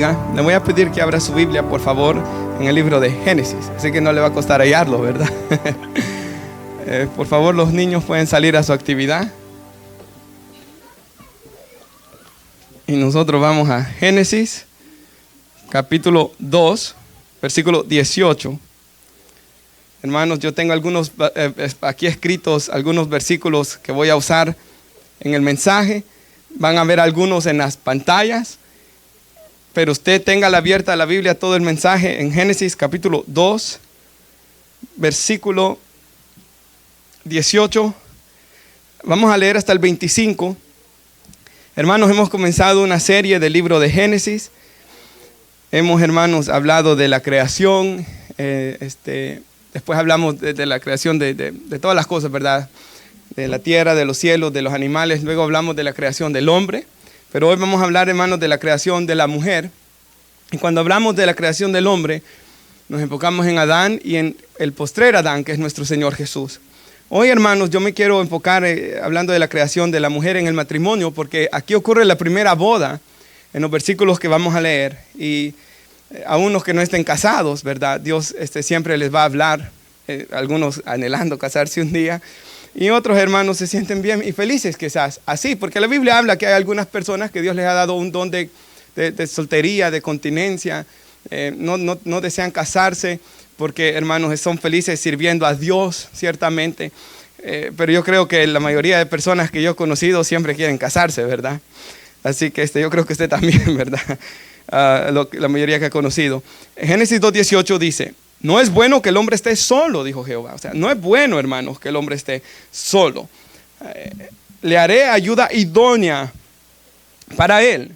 Le voy a pedir que abra su Biblia, por favor, en el libro de Génesis. Así que no le va a costar hallarlo, ¿verdad? Por favor, los niños pueden salir a su actividad. Y nosotros vamos a Génesis, capítulo 2, versículo 18. Hermanos, yo tengo algunos aquí escritos, algunos versículos que voy a usar en el mensaje. Van a ver algunos en las pantallas. Pero usted tenga abierta la Biblia, todo el mensaje en Génesis capítulo 2, versículo 18. Vamos a leer hasta el 25. Hermanos, hemos comenzado una serie del libro de Génesis. Hemos, hermanos, hablado de la creación. Después hablamos de la creación de todas las cosas, ¿verdad? De la tierra, de los cielos, de los animales. Luego hablamos de la creación del hombre. Pero hoy vamos a hablar, hermanos, de la creación de la mujer. Y cuando hablamos de la creación del hombre, nos enfocamos en Adán y en el postrer Adán, que es nuestro Señor Jesús. Hoy, hermanos, yo me quiero enfocar hablando de la creación de la mujer en el matrimonio, porque aquí ocurre la primera boda en los versículos que vamos a leer. Y aún los que no estén casados, ¿verdad? Dios siempre les va a hablar, algunos anhelando casarse un día. Y otros hermanos se sienten bien y felices quizás así, porque la Biblia habla que hay algunas personas que Dios les ha dado un don de soltería, de continencia, no desean casarse porque, hermanos, son felices sirviendo a Dios, ciertamente. Pero yo creo que la mayoría de personas que yo he conocido siempre quieren casarse, ¿verdad? Así que yo creo que usted también, ¿verdad? La mayoría que ha conocido. Génesis 2:18 dice: no es bueno que el hombre esté solo, dijo Jehová. O sea, no es bueno, hermanos, que el hombre esté solo. Le haré ayuda idónea para él.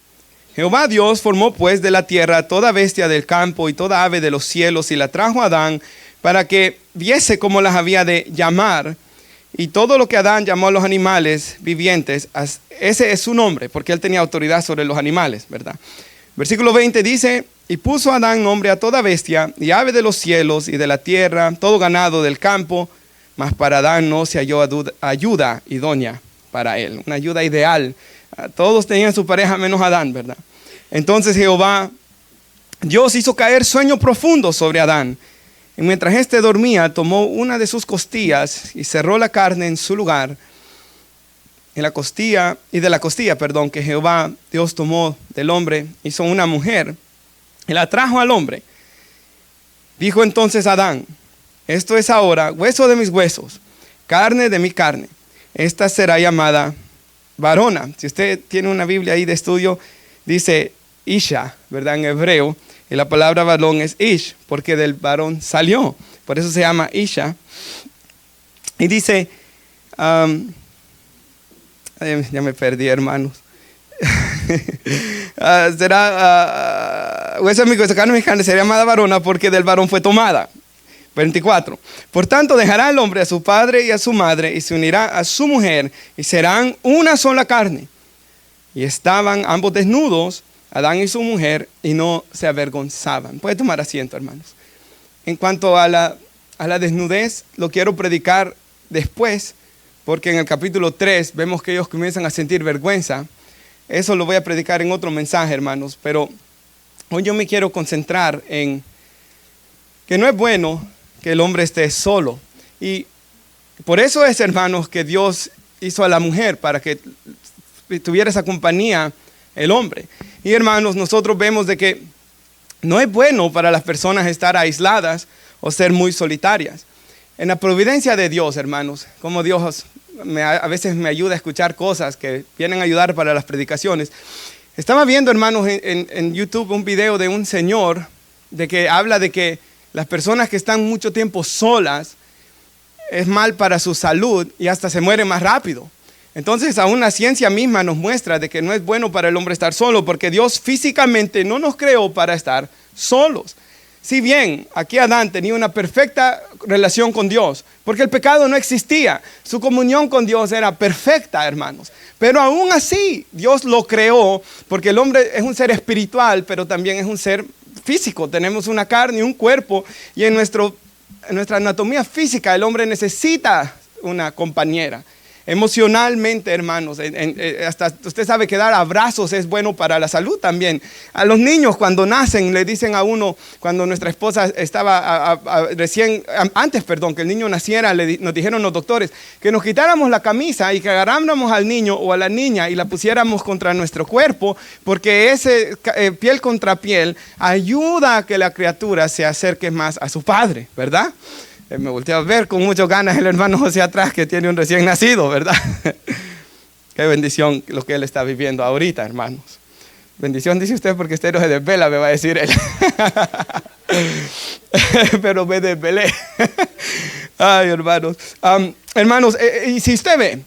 Jehová Dios formó pues de la tierra toda bestia del campo y toda ave de los cielos y la trajo a Adán para que viese cómo las había de llamar. Y todo lo que Adán llamó a los animales vivientes, ese es su nombre, porque él tenía autoridad sobre los animales, ¿verdad? Versículo 20 dice: y puso Adán nombre a toda bestia y ave de los cielos y de la tierra, todo ganado del campo, mas para Adán no se halló ayuda idónea para él, una ayuda ideal. Todos tenían su pareja menos Adán, ¿verdad? Entonces Jehová, Dios hizo caer sueño profundo sobre Adán. Y mientras éste dormía, tomó una de sus costillas y cerró la carne en su lugar. De la costilla, que Jehová Dios tomó del hombre, hizo una mujer y la trajo al hombre. Dijo entonces Adán: esto es ahora hueso de mis huesos, carne de mi carne. Esta será llamada varona. Si usted tiene una Biblia ahí de estudio, dice Isha, ¿verdad? En hebreo. Y la palabra varón es Ish, porque del varón salió. Por eso se llama Isha. Y dice, ya me perdí, hermanos. Será hueso de mi hueso, carne de mi carne, será llamada varona porque del varón fue tomada. 24. Por tanto dejará el hombre a su padre y a su madre y se unirá a su mujer y serán una sola carne. Y estaban ambos desnudos, Adán y su mujer, y no se avergonzaban. Puede tomar asiento, hermanos. En cuanto a la desnudez, lo quiero predicar después, porque en el capítulo 3 vemos que ellos comienzan a sentir vergüenza. Eso lo voy a predicar en otro mensaje, hermanos, pero hoy yo me quiero concentrar en que no es bueno que el hombre esté solo. Y por eso es, hermanos, que Dios hizo a la mujer, para que tuviera esa compañía el hombre. Y, hermanos, nosotros vemos de que no es bueno para las personas estar aisladas o ser muy solitarias. En la providencia de Dios, hermanos, como Dios a veces me ayuda a escuchar cosas que vienen a ayudar para las predicaciones. Estaba viendo, hermanos, en YouTube un video de un señor de que habla de que las personas que están mucho tiempo solas es mal para su salud y hasta se mueren más rápido. Entonces, aún la ciencia misma nos muestra de que no es bueno para el hombre estar solo, porque Dios físicamente no nos creó para estar solos. Si bien aquí Adán tenía una perfecta relación con Dios, porque el pecado no existía, su comunión con Dios era perfecta, hermanos. Pero aún así, Dios lo creó, porque el hombre es un ser espiritual, pero también es un ser físico. Tenemos una carne y un cuerpo, y en nuestra anatomía física el hombre necesita una compañera. emocionalmente, hermanos. Hasta usted sabe que dar abrazos es bueno para la salud también. A los niños cuando nacen le dicen a uno, cuando nuestra esposa estaba antes que el niño naciera, nos dijeron los doctores que nos quitáramos la camisa y que agarráramos al niño o a la niña y la pusiéramos contra nuestro cuerpo, porque ese piel contra piel ayuda a que la criatura se acerque más a su padre, ¿verdad? Me volteé a ver con muchas ganas el hermano José atrás, que tiene un recién nacido, ¿verdad? Qué bendición lo que él está viviendo ahorita, hermanos. Bendición dice usted porque usted no se desvela, me va a decir él. Pero me desvelé. Ay, hermanos. Hermanos, y si usted ve,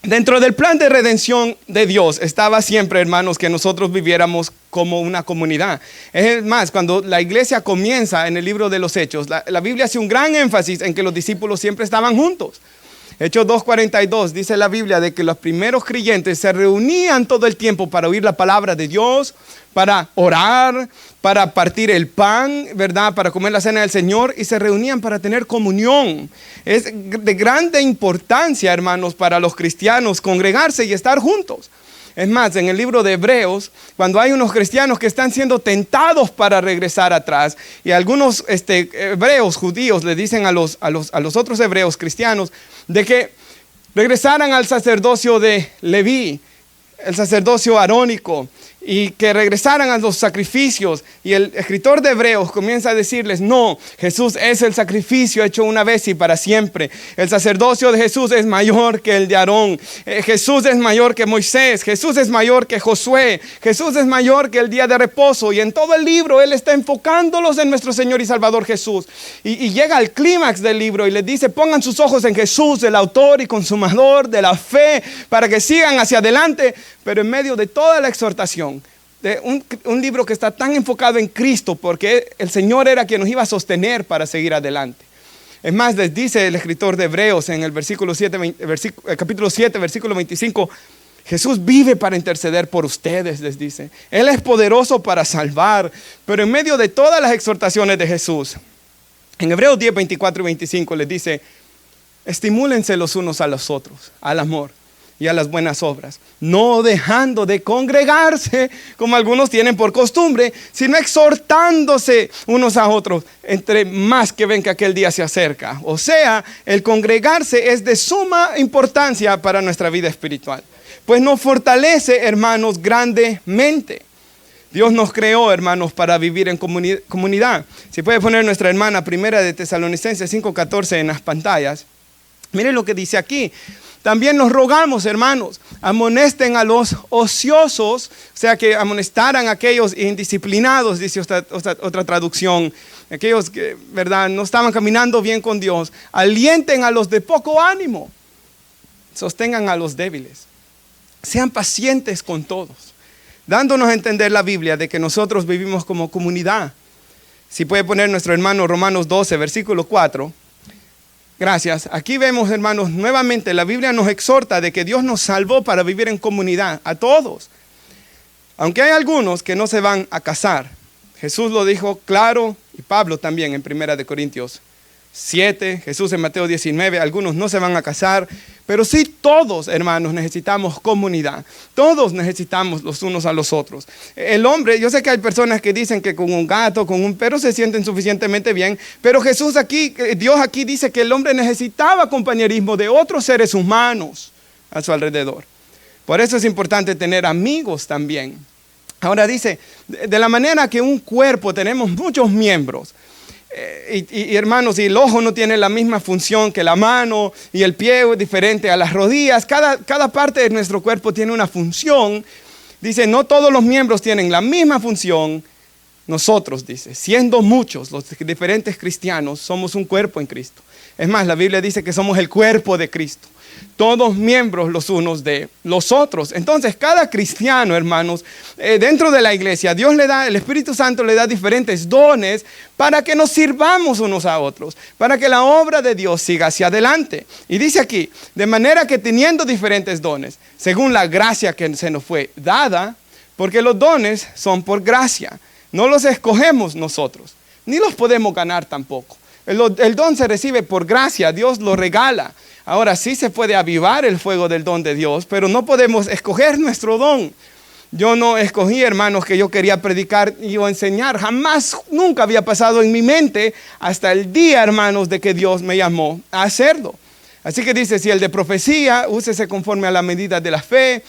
dentro del plan de redención de Dios estaba siempre, hermanos, que nosotros viviéramos como una comunidad. Es más, cuando la iglesia comienza en el libro de los Hechos, la Biblia hace un gran énfasis en que los discípulos siempre estaban juntos. Hechos 2:42 dice la Biblia de que los primeros creyentes se reunían todo el tiempo para oír la palabra de Dios, para orar, para partir el pan, ¿verdad? Para comer la cena del Señor, y se reunían para tener comunión. Es de grande importancia, hermanos, para los cristianos congregarse y estar juntos. Es más, en el libro de Hebreos, cuando hay unos cristianos que están siendo tentados para regresar atrás, y algunos hebreos judíos le dicen a los otros hebreos cristianos de que regresaran al sacerdocio de Leví, el sacerdocio arónico, y que regresaran a los sacrificios. Y el escritor de Hebreos comienza a decirles: no, Jesús es el sacrificio hecho una vez y para siempre. El sacerdocio de Jesús es mayor que el de Aarón. Jesús es mayor que Moisés. Jesús es mayor que Josué. Jesús es mayor que el día de reposo. Y en todo el libro Él está enfocándolos en nuestro Señor y Salvador Jesús. Y llega al clímax del libro y les dice: pongan sus ojos en Jesús, el autor y consumador de la fe, para que sigan hacia adelante. Pero en medio de toda la exhortación, de un libro que está tan enfocado en Cristo, porque el Señor era quien nos iba a sostener para seguir adelante. Es más, les dice el escritor de Hebreos en el capítulo 7, versículo 25, Jesús vive para interceder por ustedes, les dice. Él es poderoso para salvar. Pero en medio de todas las exhortaciones de Jesús, en Hebreos 10, 24 y 25 les dice: estimúlense los unos a los otros, al amor y a las buenas obras, no dejando de congregarse como algunos tienen por costumbre, sino exhortándose unos a otros, entre más que ven que aquel día se acerca. O sea, el congregarse es de suma importancia para nuestra vida espiritual, pues nos fortalece, hermanos, grandemente. Dios nos creó, hermanos, para vivir en comunidad. Si puede poner nuestra hermana Primera de Tesalonicenses 5:14 en las pantallas. Miren lo que dice aquí. También nos rogamos, hermanos, amonesten a los ociosos, o sea, que amonestaran a aquellos indisciplinados, dice otra traducción, aquellos que, ¿verdad?, no estaban caminando bien con Dios. Alienten a los de poco ánimo, sostengan a los débiles, sean pacientes con todos, dándonos a entender la Biblia de que nosotros vivimos como comunidad. Si puede poner nuestro hermano Romanos 12, versículo 4. Gracias. Aquí vemos, hermanos, nuevamente la Biblia nos exhorta de que Dios nos salvó para vivir en comunidad, a todos. Aunque hay algunos que no se van a casar. Jesús lo dijo claro, y Pablo también en 1 Corintios 7, Jesús en Mateo 19, algunos no se van a casar, pero sí todos, hermanos, necesitamos comunidad. Todos necesitamos los unos a los otros. El hombre, yo sé que hay personas que dicen que con un gato, con un perro se sienten suficientemente bien, pero Dios aquí dice que el hombre necesitaba compañerismo de otros seres humanos a su alrededor. Por eso es importante tener amigos también. Ahora dice, de la manera que un cuerpo tenemos muchos miembros, y hermanos, y el ojo no tiene la misma función que la mano, y el pie es diferente a las rodillas, cada parte de nuestro cuerpo tiene una función. Dice, no todos los miembros tienen la misma función. Nosotros, dice, siendo muchos los diferentes cristianos, somos un cuerpo en Cristo. Es más, la Biblia dice que somos el cuerpo de Cristo, todos miembros los unos de los otros. Entonces, cada cristiano, hermanos, dentro de la iglesia, el Espíritu Santo le da diferentes dones para que nos sirvamos unos a otros, para que la obra de Dios siga hacia adelante. Y dice aquí, de manera que teniendo diferentes dones, según la gracia que se nos fue dada, porque los dones son por gracia, no los escogemos nosotros, ni los podemos ganar tampoco. El don se recibe por gracia, Dios lo regala. Ahora sí se puede avivar el fuego del don de Dios, pero no podemos escoger nuestro don. Yo no escogí, hermanos, que yo quería predicar y o enseñar. Jamás, nunca había pasado en mi mente hasta el día, hermanos, de que Dios me llamó a hacerlo. Así que dice, si el de profecía, úsese conforme a la medida de la fe.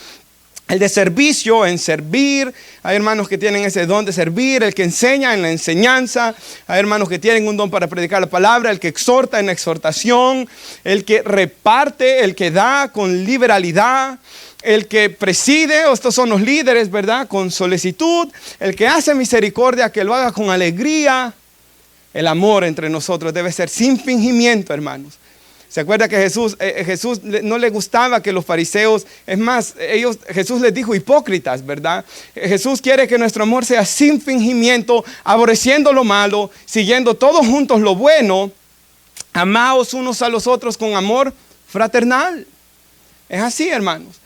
El de servicio, en servir. Hay hermanos que tienen ese don de servir. El que enseña, en la enseñanza. Hay hermanos que tienen un don para predicar la palabra. El que exhorta, en la exhortación. El que reparte, el que da con liberalidad. El que preside, estos son los líderes, ¿verdad? Con solicitud. El que hace misericordia, que lo haga con alegría. El amor entre nosotros debe ser sin fingimiento, hermanos. ¿Se acuerda que Jesús no le gustaba que los fariseos, es más, Jesús les dijo hipócritas, ¿verdad? Jesús quiere que nuestro amor sea sin fingimiento, aborreciendo lo malo, siguiendo todos juntos lo bueno, amaos unos a los otros con amor fraternal. Es así, hermanos.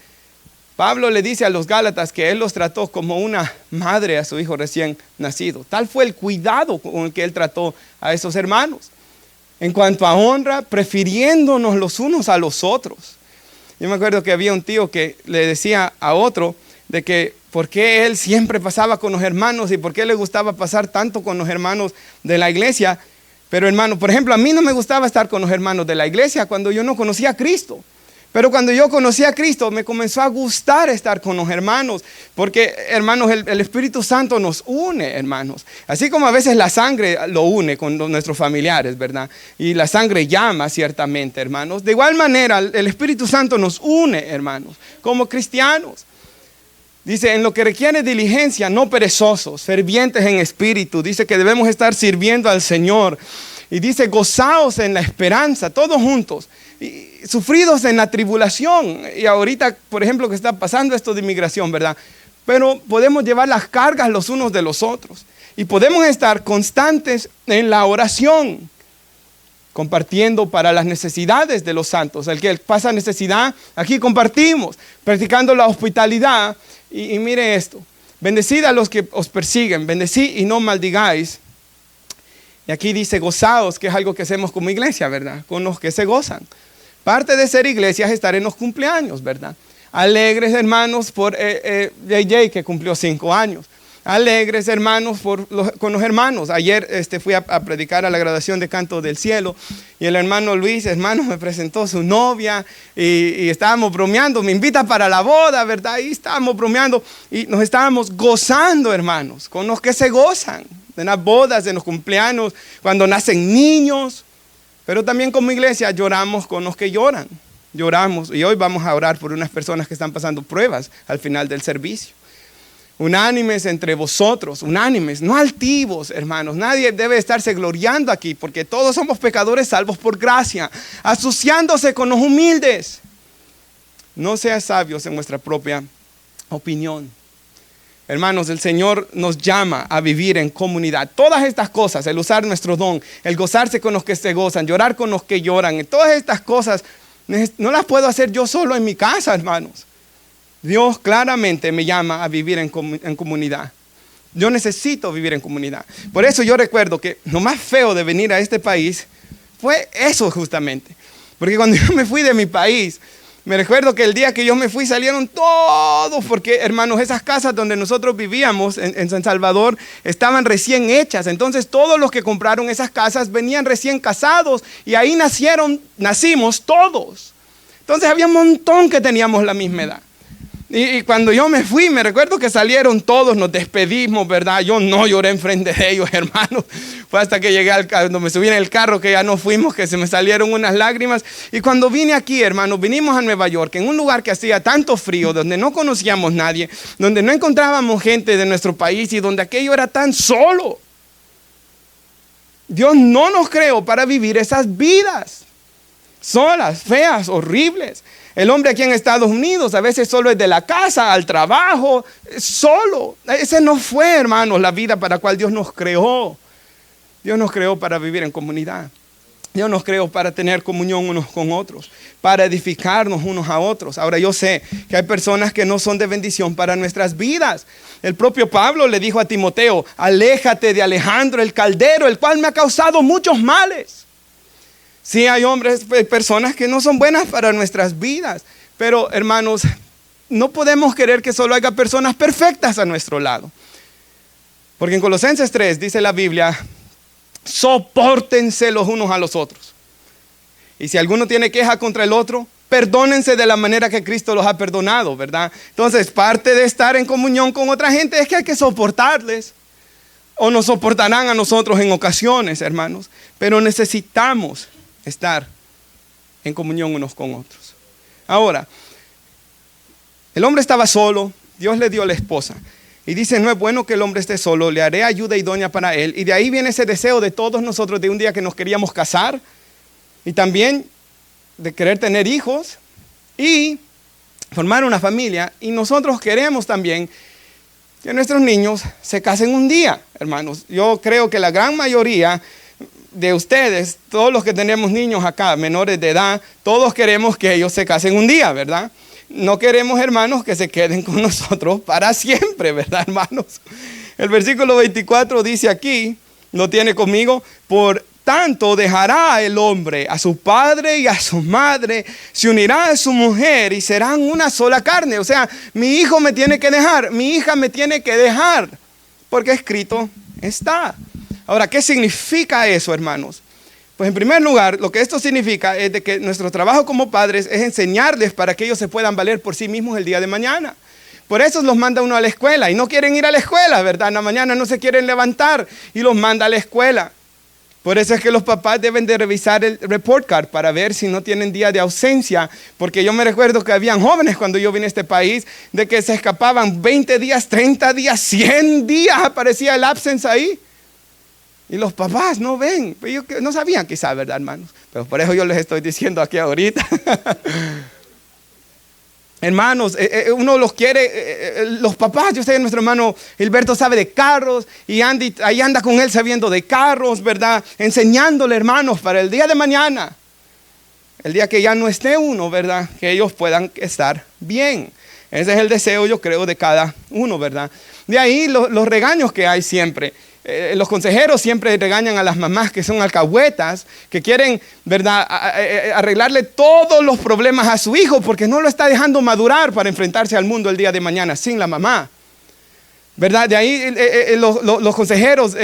Pablo le dice a los Gálatas que él los trató como una madre a su hijo recién nacido. Tal fue el cuidado con el que él trató a esos hermanos. En cuanto a honra, prefiriéndonos los unos a los otros. Yo me acuerdo que había un tío que le decía a otro de que por qué él siempre pasaba con los hermanos y por qué le gustaba pasar tanto con los hermanos de la iglesia. Pero hermano, por ejemplo, a mí no me gustaba estar con los hermanos de la iglesia cuando yo no conocía a Cristo. Pero cuando yo conocí a Cristo me comenzó a gustar estar con los hermanos, porque hermanos, el Espíritu Santo nos une, hermanos. Así como a veces la sangre lo une con nuestros familiares, ¿verdad? Y la sangre llama ciertamente, hermanos. De igual manera el Espíritu Santo nos une, hermanos, como cristianos. Dice, en lo que requiere diligencia, no perezosos, fervientes en espíritu. Dice que debemos estar sirviendo al Señor. Y dice, gozaos en la esperanza, todos juntos. Y sufridos en la tribulación. Y ahorita, por ejemplo, que está pasando esto de inmigración, ¿verdad? Pero podemos llevar las cargas los unos de los otros. Y podemos estar constantes en la oración, compartiendo para las necesidades de los santos. El que pasa necesidad, aquí compartimos, practicando la hospitalidad. Y mire esto, bendecid a los que os persiguen, bendecid y no maldigáis. Y aquí dice gozaos, que es algo que hacemos como iglesia, ¿verdad? Con los que se gozan. Parte de ser iglesia es estar en los cumpleaños, ¿verdad? Alegres, hermanos, por JJ, que cumplió 5 años. Alegres, hermanos, con los hermanos. Ayer fui a predicar a la graduación de Canto del Cielo y el hermano Luis, hermano, me presentó su novia y estábamos bromeando. Me invita para la boda, ¿verdad? Y estábamos bromeando y nos estábamos gozando, hermanos, con los que se gozan. En las bodas, en los cumpleaños, cuando nacen niños. Pero también como iglesia lloramos con los que lloran. Lloramos y hoy vamos a orar por unas personas que están pasando pruebas al final del servicio. Unánimes entre vosotros, unánimes, no altivos, hermanos. Nadie debe estarse gloriando aquí porque todos somos pecadores salvos por gracia, asociándose con los humildes. No seas sabios en vuestra propia opinión. Hermanos, el Señor nos llama a vivir en comunidad. Todas estas cosas, el usar nuestro don, el gozarse con los que se gozan, llorar con los que lloran, todas estas cosas no las puedo hacer yo solo en mi casa, hermanos. Dios claramente me llama a vivir en comunidad. Yo necesito vivir en comunidad. Por eso yo recuerdo que lo más feo de venir a este país fue eso justamente. Porque cuando yo me fui de mi país, me recuerdo que el día que yo me fui salieron todos, porque hermanos, esas casas donde nosotros vivíamos en San Salvador estaban recién hechas. Entonces todos los que compraron esas casas venían recién casados y ahí nacimos todos. Entonces había un montón que teníamos la misma edad. Y cuando yo me fui, me recuerdo que salieron todos, nos despedimos, ¿verdad? Yo no lloré enfrente de ellos, hermanos. Fue hasta que llegué cuando me subí en el carro que ya no fuimos, que se me salieron unas lágrimas. Y cuando vine aquí, hermanos, vinimos a Nueva York, en un lugar que hacía tanto frío, donde no conocíamos a nadie, donde no encontrábamos gente de nuestro país y donde aquello era tan solo. Dios no nos creó para vivir esas vidas solas, feas, horribles. El hombre aquí en Estados Unidos a veces solo es de la casa al trabajo, solo. Ese no fue, hermanos, la vida para la cual Dios nos creó. Dios nos creó para vivir en comunidad. Dios nos creó para tener comunión unos con otros, para edificarnos unos a otros. Ahora yo sé que hay personas que no son de bendición para nuestras vidas. El propio Pablo le dijo a Timoteo, aléjate de Alejandro el Caldero, el cual me ha causado muchos males. Sí hay hombres, personas que no son buenas para nuestras vidas. Pero hermanos, no podemos querer que solo haya personas perfectas a nuestro lado. Porque en Colosenses 3 dice la Biblia, sopórtense los unos a los otros. Y si alguno tiene queja contra el otro, perdónense de la manera que Cristo los ha perdonado, ¿verdad? Entonces, parte de estar en comunión con otra gente es que hay que soportarles. O nos soportarán a nosotros en ocasiones, hermanos. Pero necesitamos estar en comunión unos con otros. Ahora, el hombre estaba solo, Dios le dio la esposa. Y dice, no es bueno que el hombre esté solo, le haré ayuda idónea para él. Y de ahí viene ese deseo de todos nosotros de un día que nos queríamos casar. Y también de querer tener hijos y formar una familia. Y nosotros queremos también que nuestros niños se casen un día, hermanos. Yo creo que la gran mayoría de ustedes, todos los que tenemos niños acá, menores de edad, todos queremos que ellos se casen un día, ¿verdad? No queremos, hermanos, que se queden con nosotros para siempre, ¿verdad, hermanos? El versículo 24 dice aquí, lo tiene conmigo, por tanto dejará el hombre a su padre y a su madre, se unirá a su mujer y serán una sola carne. O sea, mi hijo me tiene que dejar, mi hija me tiene que dejar, porque escrito está. Ahora, ¿qué significa eso, hermanos? Pues en primer lugar, lo que esto significa es de que nuestro trabajo como padres es enseñarles para que ellos se puedan valer por sí mismos el día de mañana. Por eso los manda uno a la escuela y no quieren ir a la escuela, ¿verdad? En la mañana no se quieren levantar y los manda a la escuela. Por eso es que los papás deben de revisar el report card para ver si no tienen día de ausencia. Porque yo me recuerdo que habían jóvenes cuando yo vine a este país de que se escapaban 20 días, 30 días, 100 días aparecía el absence ahí. Y los papás no ven. Ellos no sabían quizás, ¿verdad, hermanos? Pero por eso yo les estoy diciendo aquí ahorita. Hermanos, uno los quiere, los papás, yo sé que nuestro hermano Gilberto sabe de carros y Andy ahí anda con él sabiendo de carros, ¿verdad? Enseñándole, hermanos, para el día de mañana, el día que ya no esté uno, ¿verdad? Que ellos puedan estar bien. Ese es el deseo, yo creo, de cada uno, ¿verdad? De ahí los regaños que hay siempre. Los consejeros siempre regañan a las mamás que son alcahuetas, que quieren, ¿verdad?, arreglarle todos los problemas a su hijo porque no lo está dejando madurar para enfrentarse al mundo el día de mañana sin la mamá. ¿Verdad? De ahí los consejeros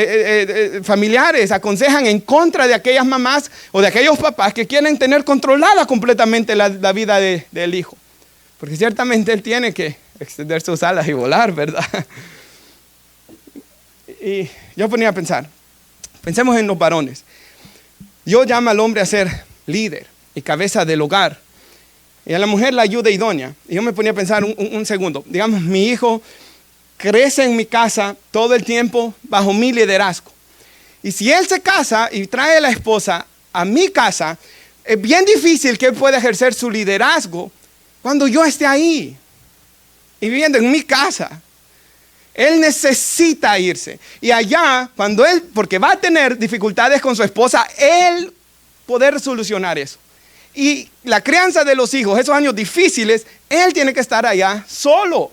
familiares aconsejan en contra de aquellas mamás o de aquellos papás que quieren tener controlada completamente la vida del hijo. Porque ciertamente él tiene que extender sus alas y volar, ¿verdad? Y yo ponía a pensar, pensemos en los varones. Dios llama al hombre a ser líder y cabeza del hogar. Y a la mujer la ayuda idónea. Y yo me ponía a pensar un segundo. Digamos, mi hijo crece en mi casa todo el tiempo bajo mi liderazgo. Y si él se casa y trae a la esposa a mi casa, es bien difícil que él pueda ejercer su liderazgo cuando yo esté ahí y viviendo en mi casa. Él necesita irse. Y allá, cuando él, porque va a tener dificultades con su esposa, él poder solucionar eso. Y la crianza de los hijos, esos años difíciles, él tiene que estar allá solo.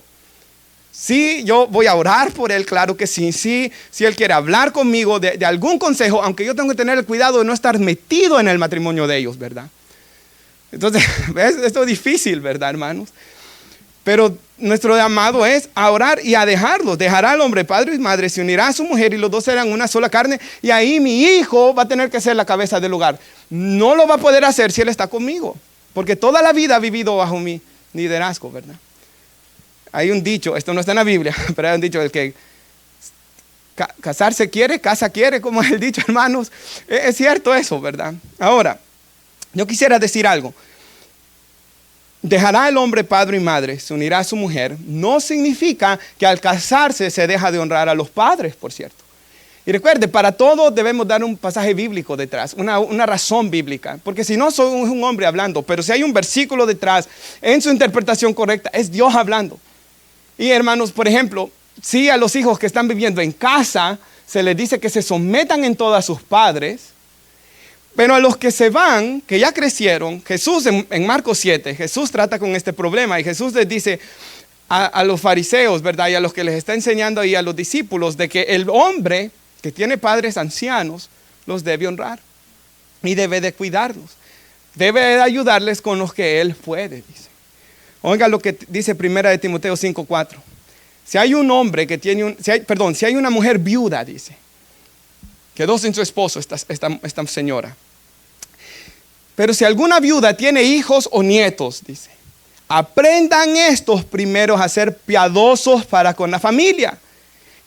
Sí, yo voy a orar por él, claro que sí. Sí, si él quiere hablar conmigo de algún consejo, aunque yo tengo que tener el cuidado de no estar metido en el matrimonio de ellos, ¿verdad? Entonces, esto es difícil, ¿verdad, hermanos? Pero nuestro llamado es a orar y a dejarlos. Dejará al hombre padre y madre, se unirá a su mujer y los dos serán una sola carne. Y ahí mi hijo va a tener que ser la cabeza del hogar. No lo va a poder hacer si él está conmigo. Porque toda la vida ha vivido bajo mi liderazgo, ¿verdad? Hay un dicho, esto no está en la Biblia, pero hay un dicho, el que casarse quiere, casa quiere, como es el dicho, hermanos. Es cierto eso, ¿verdad? Ahora, yo quisiera decir algo. Dejará el hombre padre y madre, se unirá a su mujer, no significa que al casarse se deja de honrar a los padres, por cierto. Y recuerde, para todo debemos dar un pasaje bíblico detrás, una razón bíblica, porque si no soy un hombre hablando, pero si hay un versículo detrás en su interpretación correcta, es Dios hablando. Y hermanos, por ejemplo, si a los hijos que están viviendo en casa se les dice que se sometan en todo a sus padres, pero a los que se van, que ya crecieron, Jesús en Marcos 7, Jesús trata con este problema y Jesús les dice a los fariseos, ¿verdad? Y a los que les está enseñando ahí a los discípulos de que el hombre que tiene padres ancianos los debe honrar. y debe de cuidarlos. Debe de ayudarles con los que él puede, dice. Oiga lo que dice 1 Timoteo 5:4. Si hay un hombre que tiene si hay una mujer viuda, dice, quedó sin su esposo esta señora. Pero si alguna viuda tiene hijos o nietos, dice, aprendan estos primeros a ser piadosos para con la familia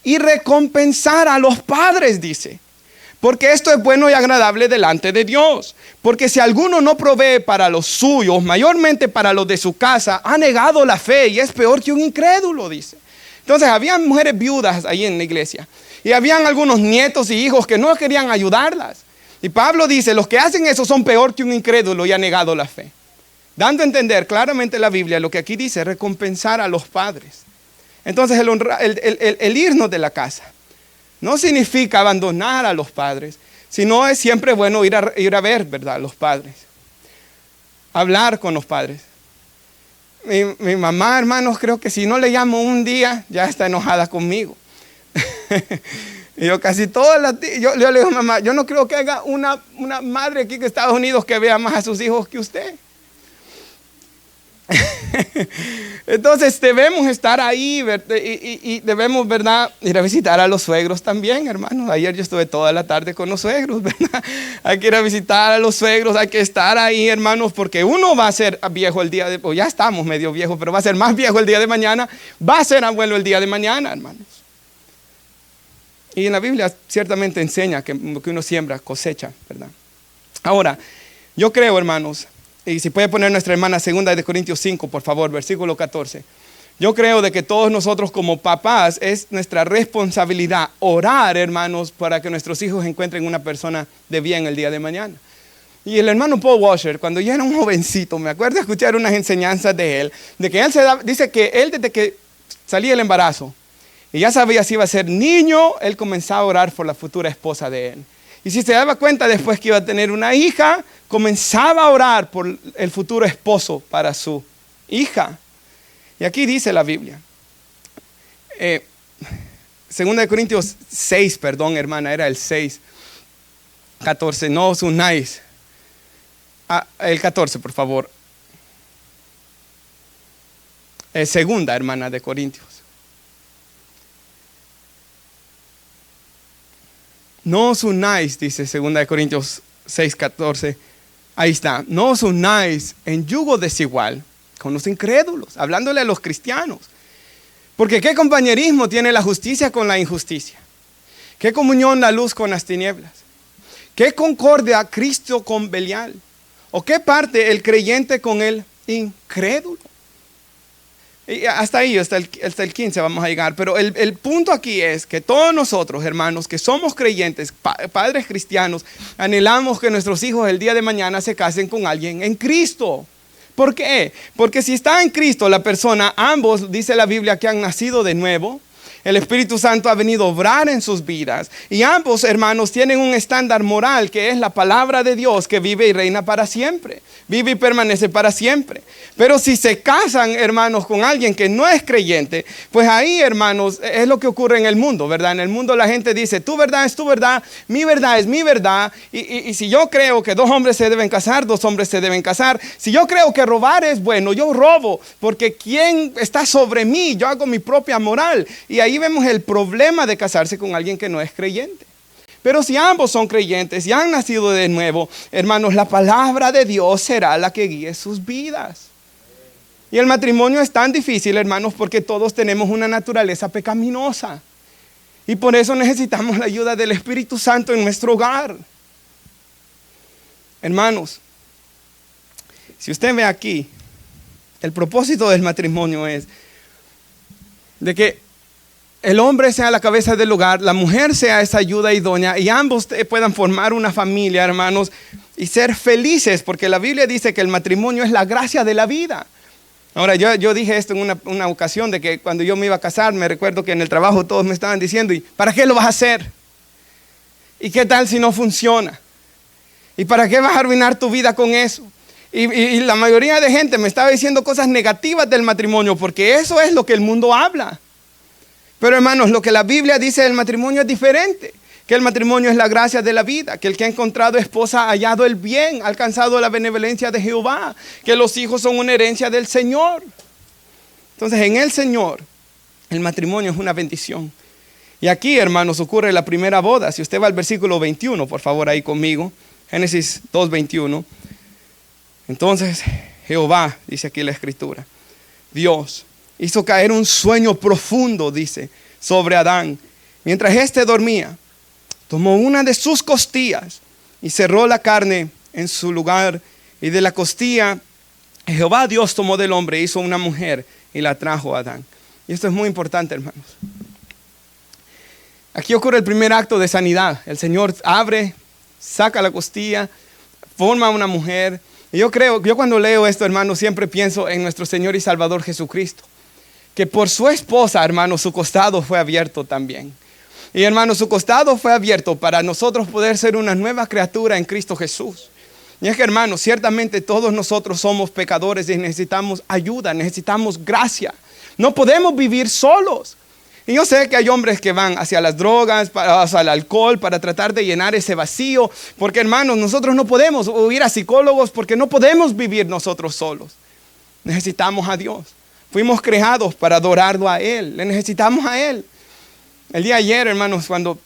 y recompensar a los padres, dice. Porque esto es bueno y agradable delante de Dios. Porque si alguno no provee para los suyos, mayormente para los de su casa, ha negado la fe y es peor que un incrédulo, dice. Entonces, había mujeres viudas ahí en la iglesia. Y habían algunos nietos y hijos que no querían ayudarlas. Y Pablo dice, los que hacen eso son peor que un incrédulo y ha negado la fe. Dando a entender claramente la Biblia, lo que aquí dice, recompensar a los padres. Entonces, el irnos de la casa no significa abandonar a los padres, sino es siempre bueno ir a ver, ¿verdad?, los padres. Hablar con los padres. Mi mamá, hermanos, creo que si no le llamo un día, ya está enojada conmigo. Y yo casi todas las días, yo le digo, mamá, yo no creo que haya una madre aquí en Estados Unidos que vea más a sus hijos que usted. Entonces debemos estar ahí y debemos, ¿verdad?, ir a visitar a los suegros también, hermanos. Ayer yo estuve toda la tarde con los suegros, ¿verdad? Hay que ir a visitar a los suegros, hay que estar ahí, hermanos, porque uno va a ser viejo el día de, o ya estamos medio viejos, pero va a ser más viejo el día de mañana, va a ser abuelo el día de mañana, hermanos. Y en la Biblia ciertamente enseña que uno siembra, cosecha, ¿verdad? Ahora, yo creo, hermanos, y si puede poner nuestra hermana 2 Corintios 5, por favor, versículo 14. Yo creo de que todos nosotros como papás es nuestra responsabilidad orar, hermanos, para que nuestros hijos encuentren una persona de bien el día de mañana. Y el hermano Paul Washer, cuando yo era un jovencito, me acuerdo de escuchar unas enseñanzas de él, de que él dice que él desde que salía el embarazo, y ya sabía si iba a ser niño, él comenzaba a orar por la futura esposa de él. Y si se daba cuenta después que iba a tener una hija, comenzaba a orar por el futuro esposo para su hija. Y aquí dice la Biblia. 2 Corintios 6, perdón, hermana, era el 6. 14, no os unáis. El 14, por favor. Segunda, hermana, de Corintios. No os unáis, dice 2 Corintios 6, 14. Ahí está. No os unáis en yugo desigual con los incrédulos, hablándole a los cristianos. Porque ¿qué compañerismo tiene la justicia con la injusticia? ¿Qué comunión la luz con las tinieblas? ¿Qué concordia Cristo con Belial? ¿O qué parte el creyente con el incrédulo? Y hasta ahí, hasta el 15 vamos a llegar. Pero el punto aquí es que todos nosotros, hermanos, que somos creyentes, padres cristianos, anhelamos que nuestros hijos el día de mañana se casen con alguien en Cristo. ¿Por qué? Porque si está en Cristo la persona, ambos, dice la Biblia, que han nacido de nuevo. El Espíritu Santo ha venido a obrar en sus vidas. Y ambos, hermanos, tienen un estándar moral que es la palabra de Dios que vive y reina para siempre. Vive y permanece para siempre. Pero si se casan, hermanos, con alguien que no es creyente, pues ahí, hermanos, es lo que ocurre en el mundo, ¿verdad? En el mundo la gente dice, tu verdad es tu verdad, mi verdad es mi verdad. Y si yo creo que dos hombres se deben casar, dos hombres se deben casar. Si yo creo que robar es bueno, yo robo, porque ¿quién está sobre mí? Yo hago mi propia moral. Y ahí vemos el problema de casarse con alguien que no es creyente. Pero si ambos son creyentes y han nacido de nuevo, hermanos, la palabra de Dios será la que guíe sus vidas. Y el matrimonio es tan difícil, hermanos, porque todos tenemos una naturaleza pecaminosa. Y por eso necesitamos la ayuda del Espíritu Santo en nuestro hogar. Hermanos, si usted ve aquí, el propósito del matrimonio es de que el hombre sea la cabeza del hogar, la mujer sea esa ayuda idónea y ambos puedan formar una familia, hermanos, y ser felices, porque la Biblia dice que el matrimonio es la gracia de la vida. Ahora, yo dije esto en una ocasión de que cuando yo me iba a casar, me recuerdo que en el trabajo todos me estaban diciendo, ¿y para qué lo vas a hacer? ¿Y qué tal si no funciona? ¿Y para qué vas a arruinar tu vida con eso? Y la mayoría de gente me estaba diciendo cosas negativas del matrimonio, porque eso es lo que el mundo habla. Pero hermanos, lo que la Biblia dice del matrimonio es diferente. que el matrimonio es la gracia de la vida, que el que ha encontrado esposa ha hallado el bien, ha alcanzado la benevolencia de Jehová, que los hijos son una herencia del Señor. Entonces, en el Señor, el matrimonio es una bendición. Y aquí, hermanos, ocurre la primera boda. Si usted va al versículo 21, por favor, ahí conmigo. Génesis 2:21. Entonces, Jehová, dice aquí la Escritura, Dios hizo caer un sueño profundo, dice, sobre Adán. Mientras éste dormía, tomó una de sus costillas y cerró la carne en su lugar. Y de la costilla, Jehová Dios tomó del hombre, hizo una mujer y la trajo a Adán. Y esto es muy importante, hermanos. Aquí ocurre el primer acto de sanidad. El Señor abre, saca la costilla, forma una mujer. Y yo cuando leo esto, hermanos, siempre pienso en nuestro Señor y Salvador Jesucristo, que por su esposa, hermanos, su costado fue abierto también. Y hermanos, su costado fue abierto para nosotros poder ser una nueva criatura en Cristo Jesús. Y es que, hermanos, ciertamente todos nosotros somos pecadores y necesitamos ayuda, necesitamos gracia. No podemos vivir solos. Y yo sé que hay hombres que van hacia las drogas, hacia el alcohol, para tratar de llenar ese vacío. Porque, hermanos, nosotros no podemos ir a psicólogos porque no podemos vivir nosotros solos. Necesitamos a Dios. Fuimos creados para adorarlo a Él. Le necesitamos a Él. El día de ayer, hermanos, cuando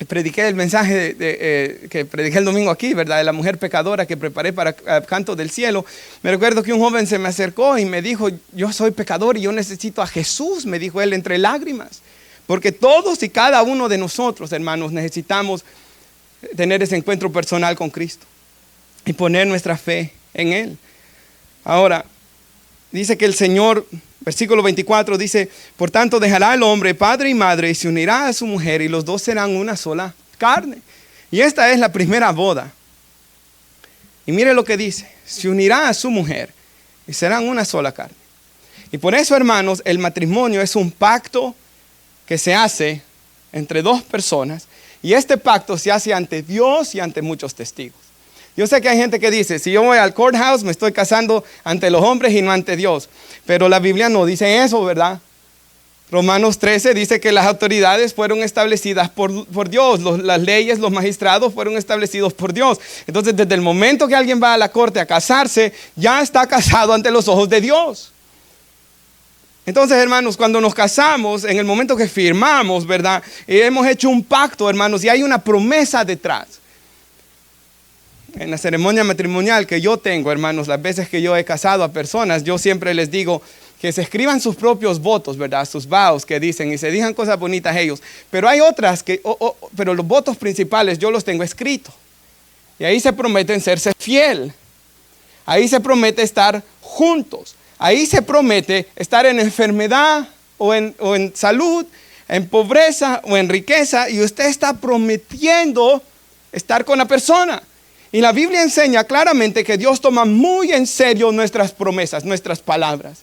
prediqué el mensaje que prediqué el domingo aquí, ¿verdad? De la mujer pecadora que preparé para Canto del Cielo, me recuerdo que un joven se me acercó y me dijo, yo soy pecador y yo necesito a Jesús, me dijo él entre lágrimas. Porque todos y cada uno de nosotros, hermanos, necesitamos tener ese encuentro personal con Cristo y poner nuestra fe en Él. Ahora, dice que el Señor, versículo 24 dice, por tanto dejará el hombre padre y madre y se unirá a su mujer y los dos serán una sola carne. Y esta es la primera boda. Y mire lo que dice, se unirá a su mujer y serán una sola carne. Y por eso, hermanos, el matrimonio es un pacto que se hace entre dos personas y este pacto se hace ante Dios y ante muchos testigos. Yo sé que hay gente que dice, si yo voy al courthouse me estoy casando ante los hombres y no ante Dios. Pero la Biblia no dice eso, ¿verdad? Romanos 13 dice que las autoridades fueron establecidas por Dios. Las leyes, los magistrados fueron establecidos por Dios. Entonces, desde el momento que alguien va a la corte a casarse, ya está casado ante los ojos de Dios. Entonces, hermanos, cuando nos casamos, en el momento que firmamos, ¿verdad? Hemos hecho un pacto, hermanos, y hay una promesa detrás. En la ceremonia matrimonial que yo tengo, hermanos, las veces que yo he casado a personas, yo siempre les digo que se escriban sus propios votos, ¿verdad? Sus vows que dicen y se digan cosas bonitas ellos. Pero hay otras pero los votos principales yo los tengo escritos. Y ahí se prometen serse fiel. Ahí se promete estar juntos. Ahí se promete estar en enfermedad o en salud, en pobreza o en riqueza. Y usted está prometiendo estar con la persona. Y la Biblia enseña claramente que Dios toma muy en serio nuestras promesas, nuestras palabras.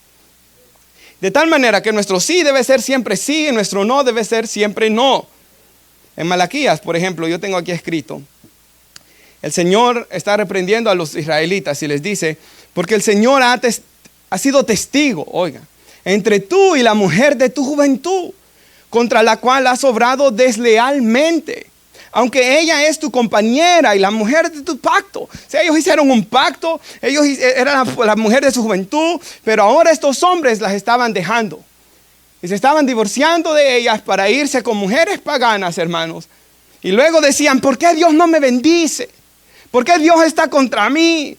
De tal manera que nuestro sí debe ser siempre sí y nuestro no debe ser siempre no. En Malaquías, por ejemplo, yo tengo aquí escrito, el Señor está reprendiendo a los israelitas y les dice, porque el Señor ha sido testigo, oiga, entre tú y la mujer de tu juventud, contra la cual has obrado deslealmente. Aunque ella es tu compañera y la mujer de tu pacto. O sea, ellos hicieron un pacto, ellos eran la mujer de su juventud, pero ahora estos hombres las estaban dejando. Y se estaban divorciando de ellas para irse con mujeres paganas, hermanos. Y luego decían, ¿por qué Dios no me bendice? ¿Por qué Dios está contra mí?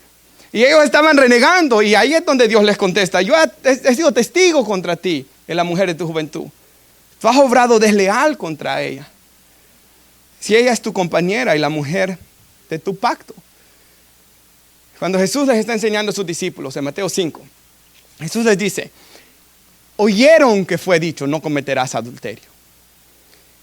Y ellos estaban renegando y ahí es donde Dios les contesta, yo he sido testigo contra ti, en la mujer de tu juventud. Tú has obrado desleal contra ella. Si ella es tu compañera y la mujer de tu pacto. Cuando Jesús les está enseñando a sus discípulos en Mateo 5, Jesús les dice, oyeron que fue dicho, no cometerás adulterio.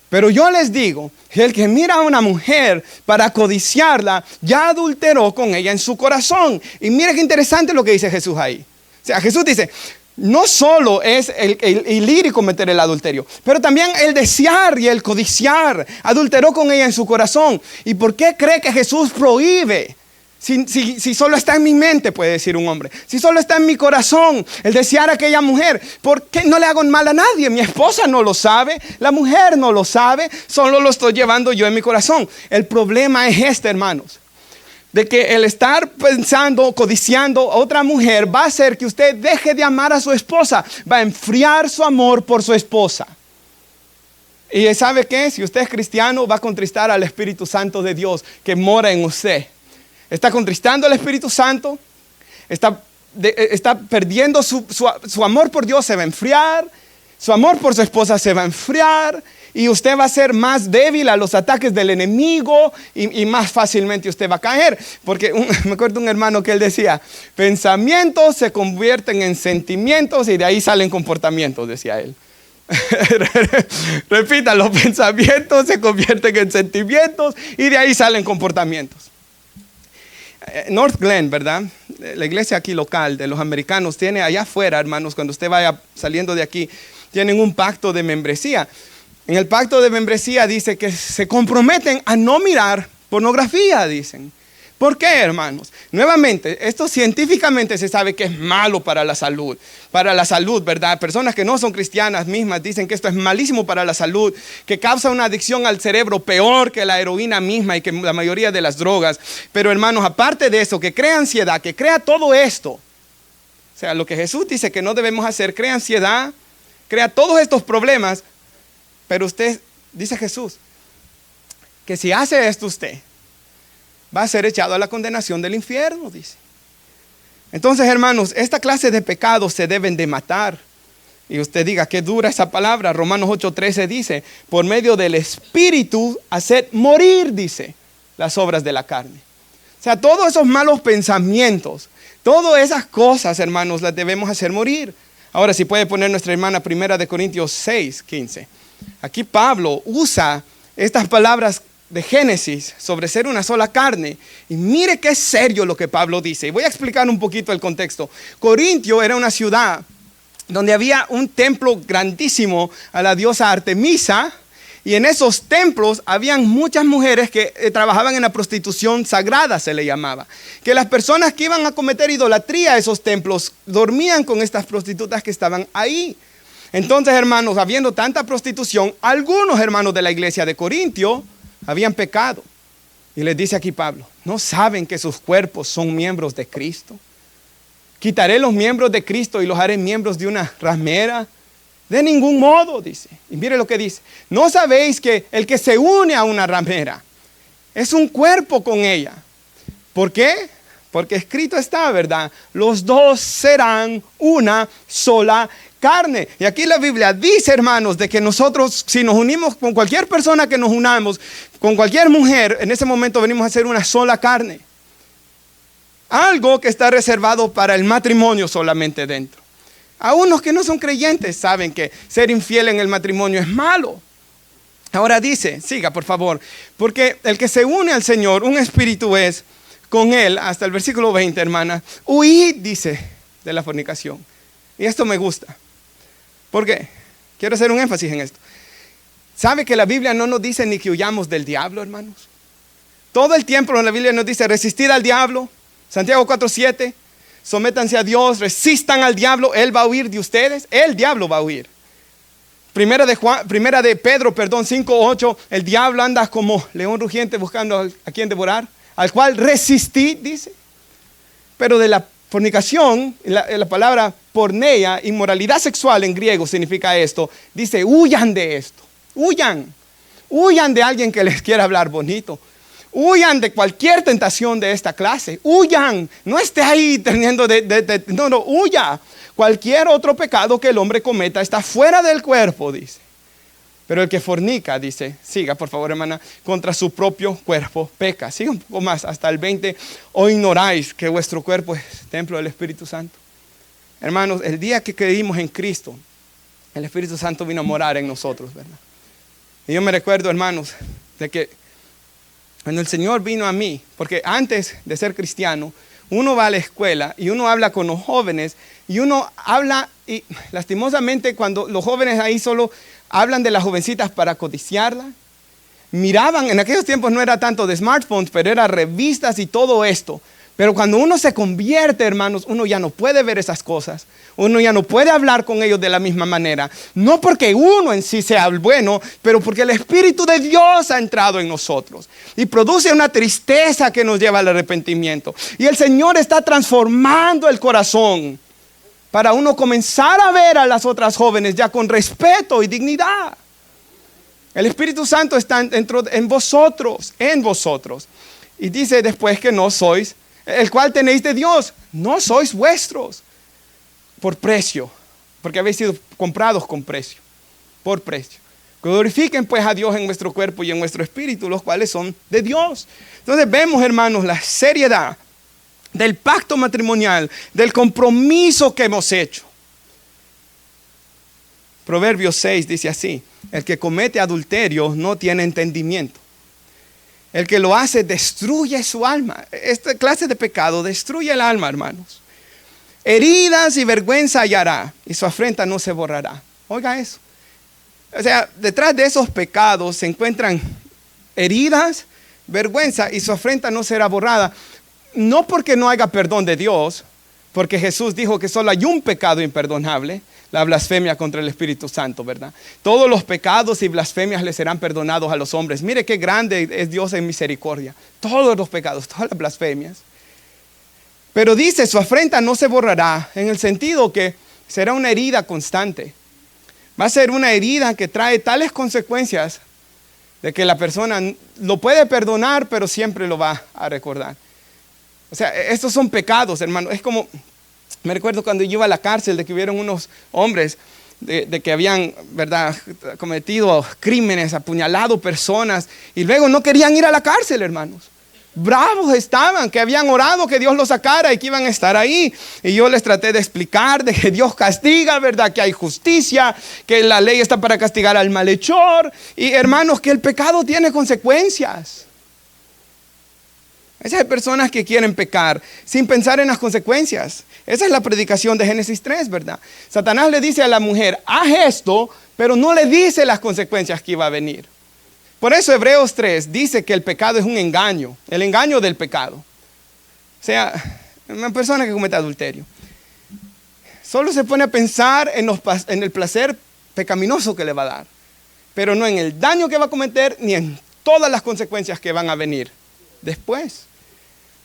Pero yo les digo, el que mira a una mujer para codiciarla, ya adulteró con ella en su corazón. Y mira qué interesante lo que dice Jesús ahí. O sea, Jesús dice, no solo es el ir y cometer el adulterio, pero también el desear y el codiciar. Adulteró con ella en su corazón. ¿Y por qué cree que Jesús prohíbe Si solo está en mi mente, puede decir un hombre. Si solo está en mi corazón el desear a aquella mujer, ¿por qué no le hago mal a nadie? Mi esposa no lo sabe, la mujer no lo sabe, solo lo estoy llevando yo en mi corazón. El problema es este, hermanos, de que el estar pensando, codiciando a otra mujer va a hacer que usted deje de amar a su esposa, va a enfriar su amor por su esposa. Y ¿sabe qué? Si usted es cristiano, va a contristar al Espíritu Santo de Dios que mora en usted. Está contristando al Espíritu Santo, está perdiendo su amor por Dios, se va a enfriar, su amor por su esposa se va a enfriar, y usted va a ser más débil a los ataques del enemigo y más fácilmente usted va a caer. Porque me acuerdo de un hermano que él decía, pensamientos se convierten en sentimientos y de ahí salen comportamientos, decía él. Repita, los pensamientos se convierten en sentimientos y de ahí salen comportamientos. North Glen, ¿verdad? La iglesia aquí local de los americanos tiene allá afuera, hermanos, cuando usted vaya saliendo de aquí, tienen un pacto de membresía. En el pacto de membresía dice que se comprometen a no mirar pornografía, dicen. ¿Por qué, hermanos? Nuevamente, esto científicamente se sabe que es malo para la salud. Para la salud, ¿verdad? Personas que no son cristianas mismas dicen que esto es malísimo para la salud, que causa una adicción al cerebro peor que la heroína misma y que la mayoría de las drogas. Pero, hermanos, aparte de eso, que crea ansiedad, que crea todo esto. O sea, lo que Jesús dice que no debemos hacer, crea ansiedad, crea todos estos problemas. Pero usted, dice Jesús, que si hace esto usted, va a ser echado a la condenación del infierno, dice. Entonces, hermanos, esta clase de pecados se deben de matar. Y usted diga, qué dura esa palabra. Romanos 8:13 dice, por medio del Espíritu, hacer morir, dice, las obras de la carne. O sea, todos esos malos pensamientos, todas esas cosas, hermanos, las debemos hacer morir. Ahora, si puede poner nuestra hermana 1 Corintios 6:15. Aquí Pablo usa estas palabras de Génesis sobre ser una sola carne. Y mire qué serio lo que Pablo dice. Y voy a explicar un poquito el contexto. Corintio era una ciudad donde había un templo grandísimo a la diosa Artemisa. Y en esos templos habían muchas mujeres que trabajaban en la prostitución sagrada, se le llamaba. Que las personas que iban a cometer idolatría a esos templos dormían con estas prostitutas que estaban ahí. Entonces, hermanos, habiendo tanta prostitución, algunos hermanos de la iglesia de Corintio habían pecado. Y les dice aquí Pablo, ¿no saben que sus cuerpos son miembros de Cristo? ¿Quitaré los miembros de Cristo y los haré miembros de una ramera? De ningún modo, dice. Y mire lo que dice. ¿No sabéis que el que se une a una ramera es un cuerpo con ella? ¿Por qué? Porque escrito está, ¿verdad? Los dos serán una sola carne. Y aquí la Biblia dice, hermanos, de que nosotros, si nos unimos con cualquier persona que nos unamos, con cualquier mujer, en ese momento venimos a ser una sola carne. Algo que está reservado para el matrimonio solamente dentro. Aún los que no son creyentes saben que ser infiel en el matrimonio es malo. Ahora dice, siga por favor, porque el que se une al Señor, un espíritu es con él, hasta el versículo 20, hermana, huid, dice, de la fornicación. Y esto me gusta. ¿Por qué? Quiero hacer un énfasis en esto. ¿Sabe que la Biblia no nos dice ni que huyamos del diablo, hermanos? Todo el tiempo en la Biblia nos dice resistir al diablo. Santiago 4:7, sométanse a Dios, resistan al diablo, él va a huir de ustedes, el diablo va a huir. Primera de Pedro 5:8, el diablo anda como león rugiente buscando a quien devorar, al cual resistid, dice. Pero de la fornicación, la palabra porneia, inmoralidad sexual en griego significa esto, dice huyan de esto, huyan de alguien que les quiera hablar bonito. Huyan de cualquier tentación de esta clase. Huyan. No esté ahí teniendo no, huya. Cualquier otro pecado que el hombre cometa está fuera del cuerpo, dice. Pero el que fornica, dice, siga por favor, hermana, contra su propio cuerpo peca. Siga un poco más hasta el 20. ¿O ignoráis que vuestro cuerpo es templo del Espíritu Santo? Hermanos, el día que creímos en Cristo, el Espíritu Santo vino a morar en nosotros, ¿verdad? Y yo me recuerdo, hermanos, de que cuando el Señor vino a mí, porque antes de ser cristiano, uno va a la escuela y uno habla con los jóvenes y uno habla, y lastimosamente cuando los jóvenes ahí solo hablan de las jovencitas para codiciarlas, miraban, en aquellos tiempos no era tanto de smartphones, pero eran revistas y todo esto. Pero cuando uno se convierte, hermanos, uno ya no puede ver esas cosas. Uno ya no puede hablar con ellos de la misma manera. No porque uno en sí sea el bueno, pero porque el Espíritu de Dios ha entrado en nosotros. Y produce una tristeza que nos lleva al arrepentimiento. Y el Señor está transformando el corazón para uno comenzar a ver a las otras jóvenes ya con respeto y dignidad. El Espíritu Santo está dentro en vosotros. Y dice después que no sois, el cual tenéis de Dios, no sois vuestros, por precio, porque habéis sido comprados con precio, por precio. Glorifiquen pues a Dios en vuestro cuerpo y en vuestro espíritu, los cuales son de Dios. Entonces vemos, hermanos, la seriedad del pacto matrimonial, del compromiso que hemos hecho. Proverbios 6 dice así: el que comete adulterio no tiene entendimiento. El que lo hace destruye su alma. Esta clase de pecado destruye el alma, hermanos. Heridas y vergüenza hallará, y su afrenta no se borrará. Oiga eso. O sea, detrás de esos pecados se encuentran heridas, vergüenza, y su afrenta no será borrada. No porque no haya perdón de Dios, porque Jesús dijo que solo hay un pecado imperdonable, la blasfemia contra el Espíritu Santo, ¿verdad? Todos los pecados y blasfemias le serán perdonados a los hombres. Mire qué grande es Dios en misericordia. Todos los pecados, todas las blasfemias. Pero dice, su afrenta no se borrará, en el sentido que será una herida constante. Va a ser una herida que trae tales consecuencias de que la persona lo puede perdonar, pero siempre lo va a recordar. O sea, estos son pecados, hermano. Es como, me recuerdo cuando yo iba a la cárcel, de que hubieron unos hombres de que habían, ¿verdad?, cometido crímenes, apuñalado personas, y luego no querían ir a la cárcel, hermanos. Bravos estaban, que habían orado que Dios los sacara y que iban a estar ahí. Y yo les traté de explicar de que Dios castiga, ¿verdad?, que hay justicia, que la ley está para castigar al malhechor. Y hermanos, que el pecado tiene consecuencias. Esas personas que quieren pecar sin pensar en las consecuencias. Esa es la predicación de Génesis 3, ¿verdad? Satanás le dice a la mujer, haz esto, pero no le dice las consecuencias que iba a venir. Por eso Hebreos 3 dice que el pecado es un engaño, el engaño del pecado. O sea, una persona que comete adulterio solo se pone a pensar en el placer pecaminoso que le va a dar, pero no en el daño que va a cometer ni en todas las consecuencias que van a venir después.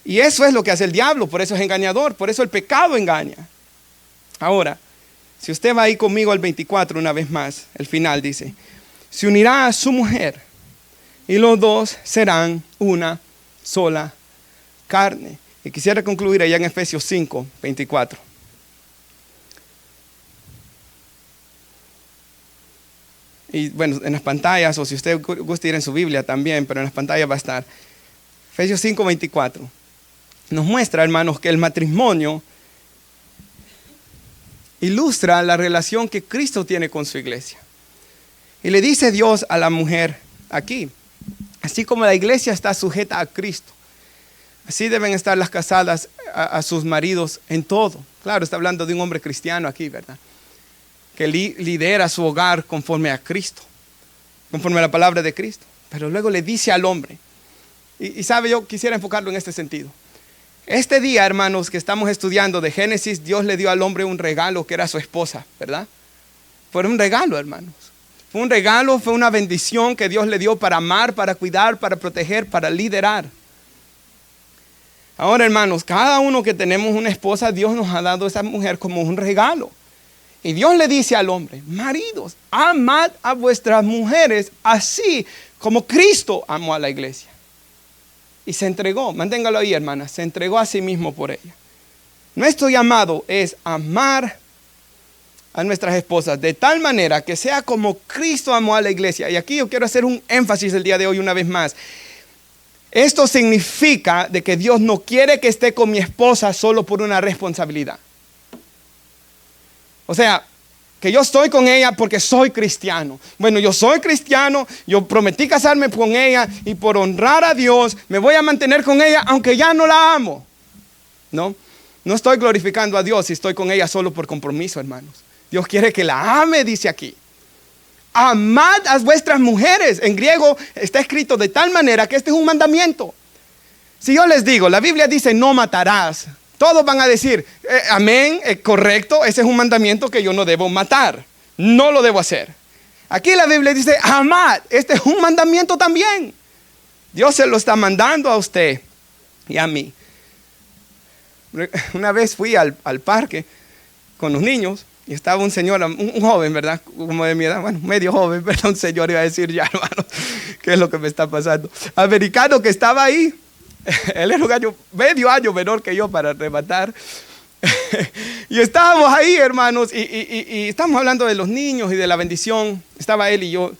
Y eso es lo que hace el diablo, por eso es engañador, por eso el pecado engaña. Ahora, si usted va ahí conmigo al 24 una vez más, el final dice, se unirá a su mujer y los dos serán una sola carne. Y quisiera concluir allá en Efesios 5, 24. Y bueno, en las pantallas, o si usted gusta ir en su Biblia también, pero en las pantallas va a estar. Efesios 5, 24. Nos muestra, hermanos, que el matrimonio ilustra la relación que Cristo tiene con su iglesia. Y le dice Dios a la mujer aquí, así como la iglesia está sujeta a Cristo, así deben estar las casadas a sus maridos en todo. Claro, está hablando de un hombre cristiano aquí, ¿verdad?, que lidera su hogar conforme a Cristo, conforme a la palabra de Cristo. Pero luego le dice al hombre, y sabe, yo quisiera enfocarlo en este sentido. Este día, hermanos, que estamos estudiando de Génesis, Dios le dio al hombre un regalo que era su esposa, ¿verdad? Fue un regalo, hermanos. Fue un regalo, fue una bendición que Dios le dio para amar, para cuidar, para proteger, para liderar. Ahora, hermanos, cada uno que tenemos una esposa, Dios nos ha dado a esa mujer como un regalo. Y Dios le dice al hombre, maridos, amad a vuestras mujeres así como Cristo amó a la iglesia. Y se entregó, manténgalo ahí, hermana, se entregó a sí mismo por ella. Nuestro llamado es amar a nuestras esposas de tal manera que sea como Cristo amó a la iglesia. Y aquí yo quiero hacer un énfasis el día de hoy una vez más. Esto significa de que Dios no quiere que esté con mi esposa solo por una responsabilidad. O sea, que yo estoy con ella porque soy cristiano. Bueno, yo soy cristiano, yo prometí casarme con ella y por honrar a Dios me voy a mantener con ella aunque ya no la amo. No estoy glorificando a Dios si estoy con ella solo por compromiso, hermanos. Dios quiere que la ame, dice aquí. amad a vuestras mujeres. En griego está escrito de tal manera que este es un mandamiento. Si yo les digo, la Biblia dice no matarás, todos van a decir, amén, correcto, ese es un mandamiento que yo no debo matar, no lo debo hacer. Aquí la Biblia dice amad, este es un mandamiento también. Dios se lo está mandando a usted y a mí. Una vez fui al parque con los niños y estaba un señor, un joven, ¿verdad? Como de mi edad, bueno, medio joven, pero un señor iba a decir ya, hermano, ¿qué es lo que me está pasando? Americano que estaba ahí, él era medio año menor que yo para rematar. Y estábamos ahí, hermanos, y estábamos hablando de los niños y de la bendición. Estaba él y yo,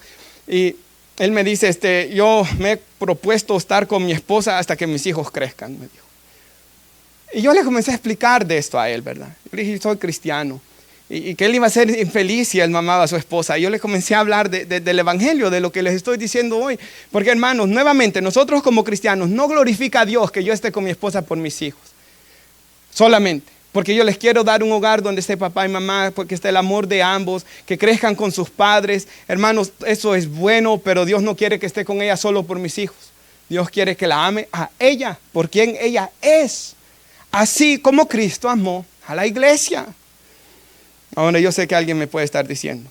y él me dice, yo me he propuesto estar con mi esposa hasta que mis hijos crezcan, me dijo. Y yo le comencé a explicar de esto a él, ¿verdad? Yo le dije, soy cristiano. Y que él iba a ser infeliz si él mamaba a su esposa. Y yo le comencé a hablar del evangelio, de lo que les estoy diciendo hoy. Porque, hermanos, nuevamente, nosotros como cristianos, no glorifica a Dios que yo esté con mi esposa por mis hijos. Solamente. Porque yo les quiero dar un hogar donde esté papá y mamá, porque esté el amor de ambos, que crezcan con sus padres. Hermanos, eso es bueno, pero Dios no quiere que esté con ella solo por mis hijos. Dios quiere que la ame a ella, por quien ella es. Así como Cristo amó a la iglesia. Ahora yo sé que alguien me puede estar diciendo,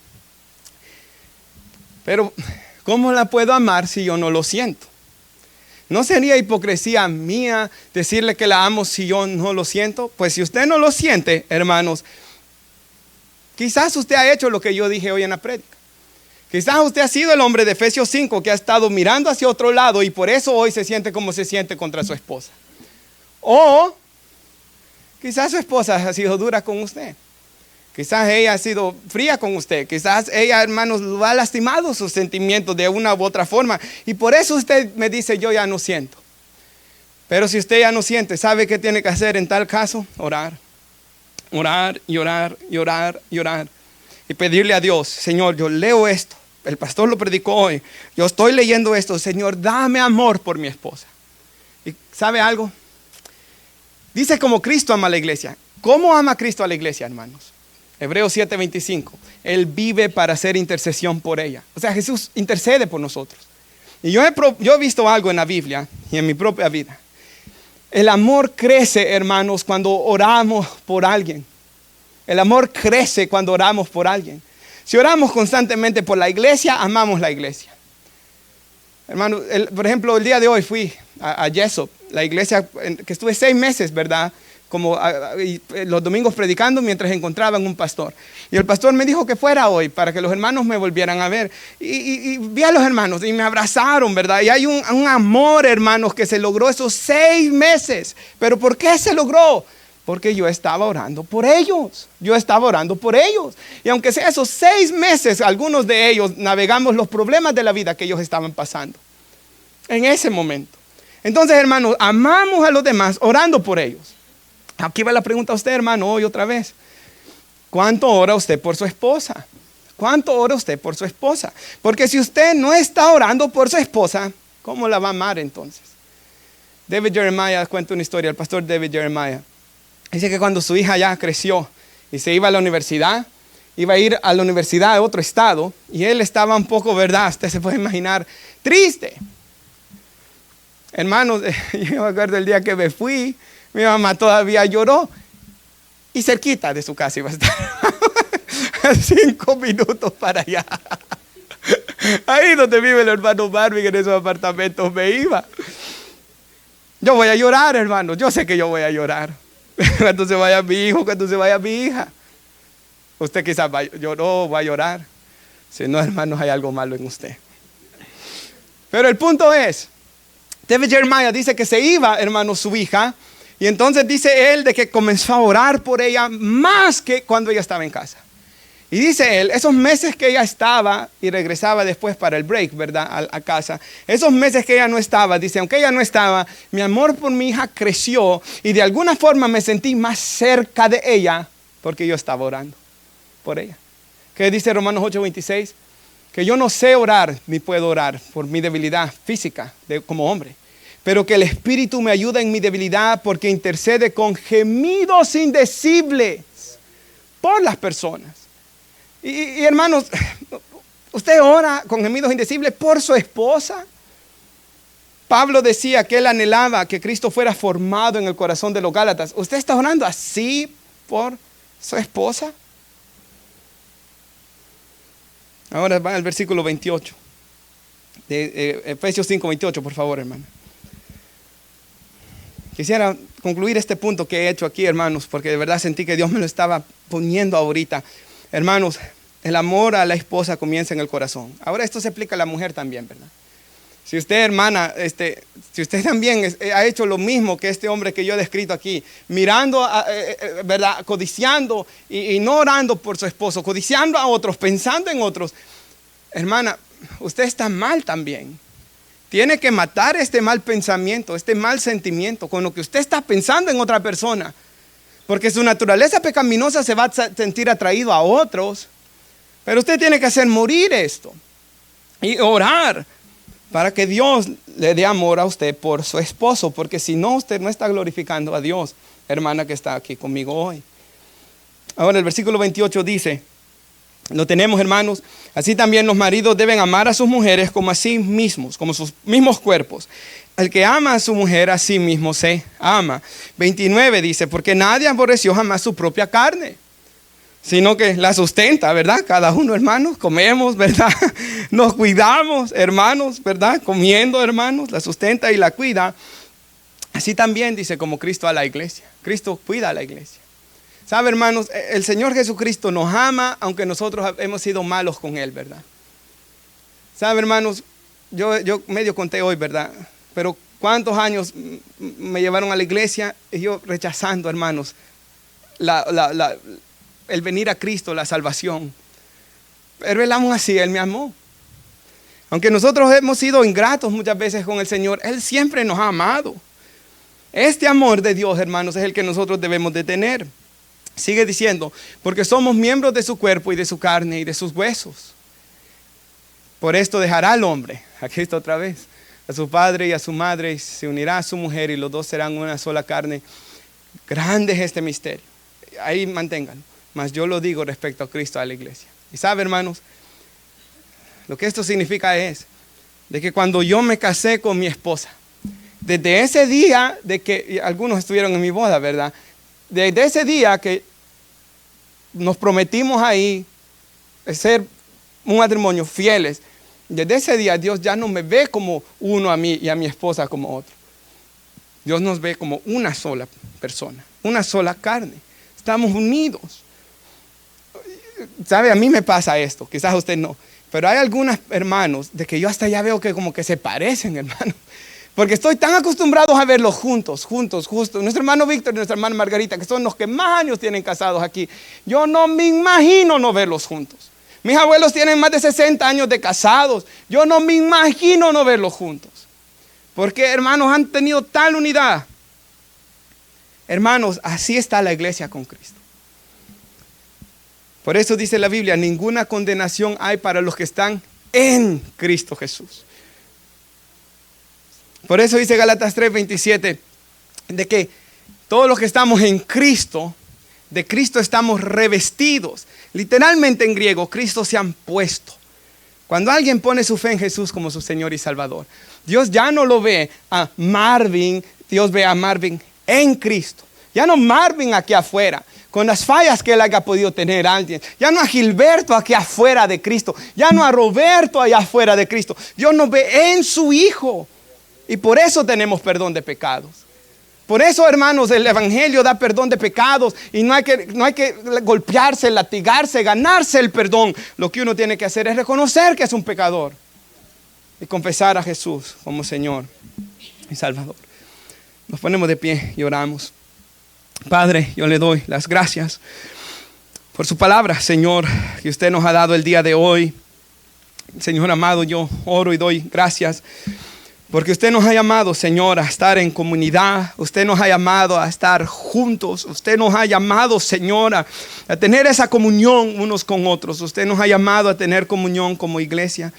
pero ¿cómo la puedo amar si yo no lo siento? ¿No sería hipocresía mía decirle que la amo si yo no lo siento? Pues si usted no lo siente, hermanos, quizás usted ha hecho lo que yo dije hoy en la prédica. Quizás usted ha sido el hombre de Efesios 5 que ha estado mirando hacia otro lado y por eso hoy se siente como se siente contra su esposa. O quizás su esposa ha sido dura con usted. Quizás ella ha sido fría con usted. Quizás ella, hermanos, lo ha lastimado sus sentimientos de una u otra forma. Y por eso usted me dice, yo ya no siento. Pero si usted ya no siente, ¿sabe qué tiene que hacer en tal caso? Orar. Orar y orar y orar y orar. Y pedirle a Dios, Señor, yo leo esto. El pastor lo predicó hoy. Yo estoy leyendo esto. Señor, dame amor por mi esposa. ¿Y sabe algo? Dice como Cristo ama a la iglesia. ¿Cómo ama Cristo a la iglesia, hermanos? Hebreos 7:25. Él vive para hacer intercesión por ella. O sea, Jesús intercede por nosotros. Y yo he visto algo en la Biblia y en mi propia vida. El amor crece, hermanos, cuando oramos por alguien. El amor crece cuando oramos por alguien. Si oramos constantemente por la iglesia, amamos la iglesia. Hermano, por ejemplo, el día de hoy fui a Jessup, la iglesia que estuve 6 meses, ¿verdad? Como los domingos predicando mientras encontraban un pastor. Y el pastor me dijo que fuera hoy para que los hermanos me volvieran a ver. Y vi a los hermanos y me abrazaron, ¿verdad? Y hay un amor, hermanos, que se logró esos 6 meses. ¿Pero por qué se logró? Porque yo estaba orando por ellos. Yo estaba orando por ellos. Y aunque sea esos 6 meses, algunos de ellos navegamos los problemas de la vida que ellos estaban pasando. En ese momento. Entonces, hermanos, amamos a los demás orando por ellos. Aquí va la pregunta a usted, hermano, hoy otra vez. ¿Cuánto ora usted por su esposa? ¿Cuánto ora usted por su esposa? Porque si usted no está orando por su esposa, ¿cómo la va a amar entonces? David Jeremiah cuenta una historia, el pastor David Jeremiah. Dice que cuando su hija ya creció y se iba a la universidad, iba a ir a la universidad de otro estado, y él estaba un poco, ¿verdad? Usted se puede imaginar, triste. Hermanos, yo me acuerdo el día que me fui, mi mamá todavía lloró y cerquita de su casa iba a estar. 5 minutos para allá. Ahí donde vive el hermano Marvin, en esos apartamentos me iba. Yo voy a llorar, hermano. Yo sé que yo voy a llorar. Cuando se vaya mi hijo, cuando se vaya mi hija. Usted quizás lloró, va a llorar. Si no, hermanos, hay algo malo en usted. Pero el punto es, David Jeremiah dice que se iba, hermano, su hija. Y entonces dice él de que comenzó a orar por ella más que cuando ella estaba en casa. Y dice él, esos meses que ella estaba y regresaba después para el break, ¿verdad? A casa. Esos meses que ella no estaba, dice, aunque ella no estaba, mi amor por mi hija creció y de alguna forma me sentí más cerca de ella porque yo estaba orando por ella. ¿Qué dice Romanos 8:26? Que yo no sé orar ni puedo orar por mi debilidad física como hombre. Pero que el Espíritu me ayuda en mi debilidad porque intercede con gemidos indecibles por las personas. Y hermanos, ¿Usted ora con gemidos indecibles por su esposa? Pablo decía que él anhelaba que Cristo fuera formado en el corazón de los Gálatas. ¿Usted está orando así por su esposa? Ahora va al versículo 28. De Efesios 5:28, por favor, hermano. Quisiera concluir este punto que he hecho aquí, hermanos, porque de verdad sentí que Dios me lo estaba poniendo ahorita. Hermanos, el amor a la esposa comienza en el corazón. Ahora esto se aplica a la mujer también, ¿verdad? Si usted, hermana, si usted también ha hecho lo mismo que este hombre que yo he descrito aquí, mirando, ¿verdad? Codiciando y no orando por su esposo, codiciando a otros, pensando en otros, hermana, usted está mal también. Tiene que matar este mal pensamiento, este mal sentimiento con lo que usted está pensando en otra persona. Porque su naturaleza pecaminosa se va a sentir atraído a otros. Pero usted tiene que hacer morir esto y orar para que Dios le dé amor a usted por su esposo. Porque si no, usted no está glorificando a Dios, hermana que está aquí conmigo hoy. Ahora el versículo 28 dice, lo tenemos, hermanos, así también los maridos deben amar a sus mujeres como a sí mismos, como sus mismos cuerpos. El que ama a su mujer a sí mismo se ama. 29 dice, porque nadie aborreció jamás su propia carne, sino que la sustenta, ¿verdad? Cada uno, hermanos, comemos, ¿verdad? Nos cuidamos, hermanos, ¿verdad? Comiendo, hermanos, la sustenta y la cuida. Así también dice como Cristo a la iglesia. Cristo cuida a la iglesia. ¿Sabe, hermanos? El Señor Jesucristo nos ama aunque nosotros hemos sido malos con Él, ¿verdad? ¿Sabe, hermanos? Yo medio conté hoy, ¿verdad? Pero ¿cuántos años me llevaron a la iglesia y yo rechazando, hermanos, el venir a Cristo, la salvación? Pero Él aún así, Él me amó. Aunque nosotros hemos sido ingratos muchas veces con el Señor, Él siempre nos ha amado. Este amor de Dios, hermanos, es el que nosotros debemos de tener. Sigue diciendo, porque somos miembros de su cuerpo y de su carne y de sus huesos. Por esto dejará al hombre, aquí está otra vez, a su padre y a su madre, y se unirá a su mujer y los dos serán una sola carne. Grande es este misterio. Ahí manténganlo. Mas yo lo digo respecto a Cristo, a la iglesia. Y sabe, hermanos, lo que esto significa es de que cuando yo me casé con mi esposa, desde ese día de que algunos estuvieron en mi boda, ¿verdad? Desde ese día que nos prometimos ahí ser un matrimonio fieles, desde ese día Dios ya no me ve como uno a mí y a mi esposa como otro. Dios nos ve como una sola persona, una sola carne. Estamos unidos. ¿Sabe? A mí me pasa esto, quizás a usted no. Pero hay algunos hermanos de que yo hasta ya veo que como que se parecen, hermanos. Porque estoy tan acostumbrado a verlos juntos. Nuestro hermano Víctor y nuestra hermana Margarita, que son los que más años tienen casados aquí. Yo no me imagino no verlos juntos. Mis abuelos tienen más de 60 años de casados. Yo no me imagino no verlos juntos. Porque, hermanos, han tenido tal unidad. Hermanos, así está la iglesia con Cristo. Por eso dice la Biblia, ninguna condenación hay para los que están en Cristo Jesús. Por eso dice Gálatas 3:27, de que todos los que estamos en Cristo, de Cristo estamos revestidos. Literalmente en griego, Cristo se han puesto. Cuando alguien pone su fe en Jesús como su Señor y Salvador, Dios ya no lo ve a Marvin, Dios ve a Marvin en Cristo. Ya no Marvin aquí afuera, con las fallas que él haya podido tener alguien. Ya no a Gilberto aquí afuera de Cristo. Ya no a Roberto allá afuera de Cristo. Dios nos ve en su Hijo. Y por eso tenemos perdón de pecados. Por eso, hermanos, el evangelio da perdón de pecados. Y no hay que golpearse, latigarse, ganarse el perdón. Lo que uno tiene que hacer es reconocer que es un pecador. Y confesar a Jesús como Señor y Salvador. Nos ponemos de pie y oramos. Padre, yo le doy las gracias por su palabra, Señor, que usted nos ha dado el día de hoy. Señor amado, yo oro y doy gracias porque usted nos ha llamado, Señor, a estar en comunidad. Usted nos ha llamado a estar juntos. Usted nos ha llamado, Señor, a tener esa comunión unos con otros. Usted nos ha llamado a tener comunión como iglesia.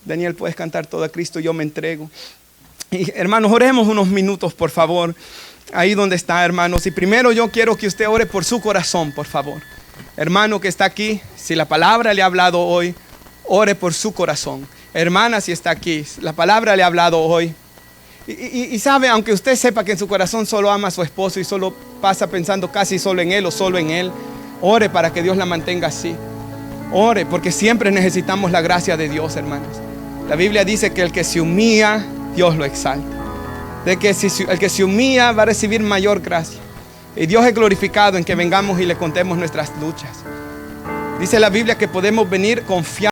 Daniel, puedes cantar todo a Cristo, yo me entrego. Y hermanos, oremos unos minutos, por favor. Ahí donde está, hermanos. Y primero yo quiero que usted ore por su corazón, por favor. Hermano que está aquí, si la palabra le ha hablado hoy, ore por su corazón. Hermana, si está aquí, la palabra le ha hablado hoy. Y sabe, aunque usted sepa que en su corazón solo ama a su esposo y solo pasa pensando casi solo en él o solo en él, ore para que Dios la mantenga así. Ore, porque siempre necesitamos la gracia de Dios, hermanos. La Biblia dice que el que se humilla, Dios lo exalta. De que el que se humilla va a recibir mayor gracia. Y Dios es glorificado en que vengamos y le contemos nuestras luchas. Dice la Biblia que podemos venir confiando